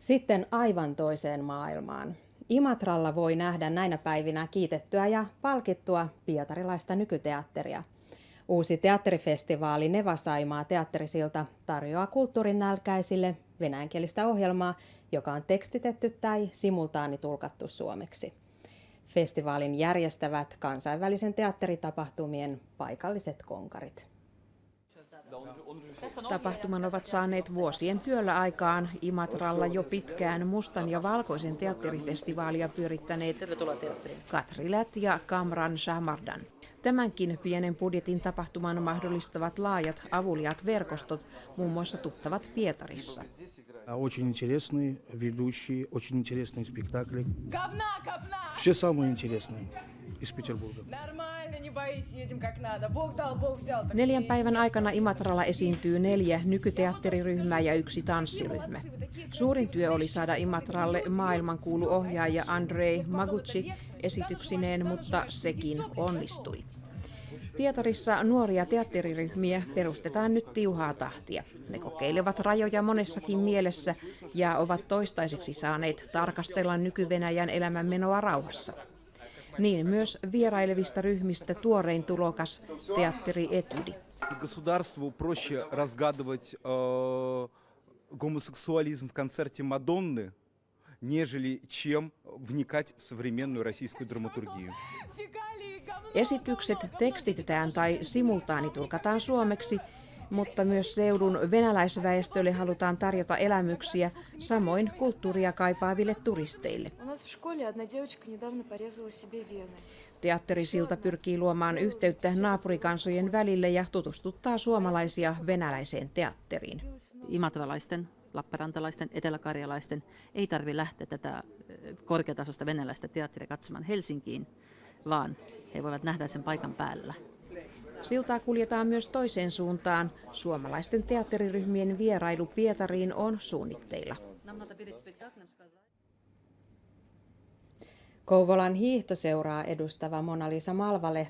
Sitten aivan toiseen maailmaan. Imatralla voi nähdä näinä päivinä kiitettyä ja palkittua pietarilaista nykyteatteria. Uusi teatterifestivaali Neva Saimaa teatterisilta tarjoaa kulttuurin nälkäisille venäjänkielistä ohjelmaa, joka on tekstitetty tai simultaanitulkattu suomeksi. Festivaalin järjestävät kansainvälisen teatteritapahtumien paikalliset konkarit. Tapahtuman ovat saaneet vuosien työllä aikaan Imatralla jo pitkään mustan ja valkoisen teatterifestivaalia pyörittäneet Katri Lät ja Kamran Shahmardan. Tämänkin pienen budjetin tapahtuman mahdollistavat laajat avuliaat verkostot, muun muassa tuttavat Pietarissa. Очень интересные ведущие, очень интересные спектакли. Все самые интересные из Петербурга. 4 päivän aikana Imatralla esiintyy 4 nykyteatteriryhmää ja 1 tanssiryhmä. Suurin työ oli saada Imatralle maailmankuulu ohjaaja Andrei Maguchi esityksineen, mutta sekin onnistui. Pietarissa nuoria teatteriryhmiä perustetaan nyt tiuhaa tahtia. Ne kokeilevat rajoja monessakin mielessä ja ovat toistaiseksi saaneet tarkastella nyky-Venäjän elämänmenoa rauhassa. Niin myös vierailevista ryhmistä tuorein tulokas teatteri Etydi. Государству проще разгадывать гомосексуализм в концерте Мадонны, нежели чем вникать в современную российскую драматургию. Esitykset tekstitetään tai simultaanitulkataan suomeksi, mutta myös seudun venäläisväestölle halutaan tarjota elämyksiä, samoin kulttuuria kaipaaville turisteille. Teatterisilta pyrkii luomaan yhteyttä naapurikansojen välille ja tutustuttaa suomalaisia venäläiseen teatteriin. Imatralaisten, lappeenrantalaisten, eteläkarjalaisten ei tarvitse lähteä tätä korkeatasoista venäläistä teatteria katsomaan Helsinkiin, vaan he voivat nähdä sen paikan päällä. Siltaa kuljetaan myös toiseen suuntaan. Suomalaisten teatteriryhmien vierailu Pietariin on suunnitteilla. Kouvolan hiihtoseuraa edustava Mona-Liisa Malvalehto